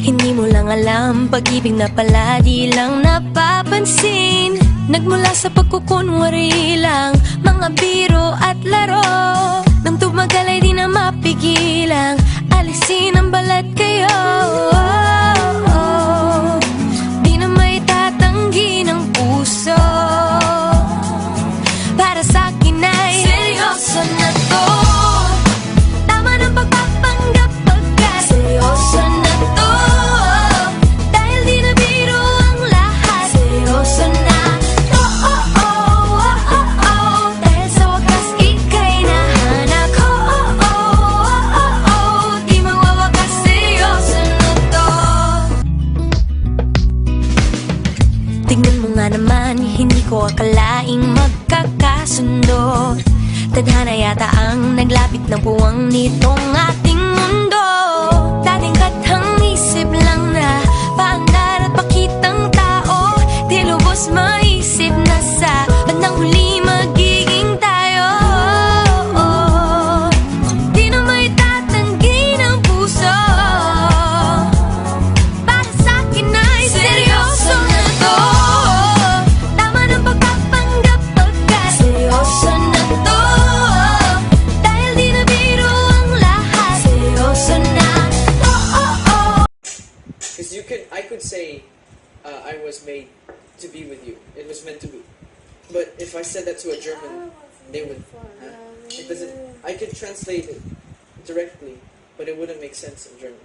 Hindi mo lang alam, pag-ibig na pala di lang napapansin. Nagmula sa pagkukunwari lang, mga biro at laro. Nang tumagal ay di na mapigilang, alisin ang balat kayo. Di na may tatanggi ng puso. Para sa akin ay seryoso na to. Tama ng pagpapanggap pagkat seryoso na to. Dahil di na biro ang lahat, seryoso na to. Dahil sa wakas ika'y nahanap ko. Di mawawakas, seryoso na to. Tingnan mo nga naman, hindi ko akalaing magkakasundo. Tadhana yata ang naglapit ng puwang nitong ating mundo. Dating kathang isip lang na paandar at pakitang tao, di lubos maisip na sa bandang huli magiging tayo. Di na may tatanggi ng puso. Para sa akin ay seryoso na to. Tama ng pagpapanggap pagkat seryoso na to. Dahil di na biro ang lahat, seryoso na to. Because I could say, I was made to be with you. It was meant to be. But if I said that to a German, they would. It doesn't. I could translate it directly, but it wouldn't make sense in German.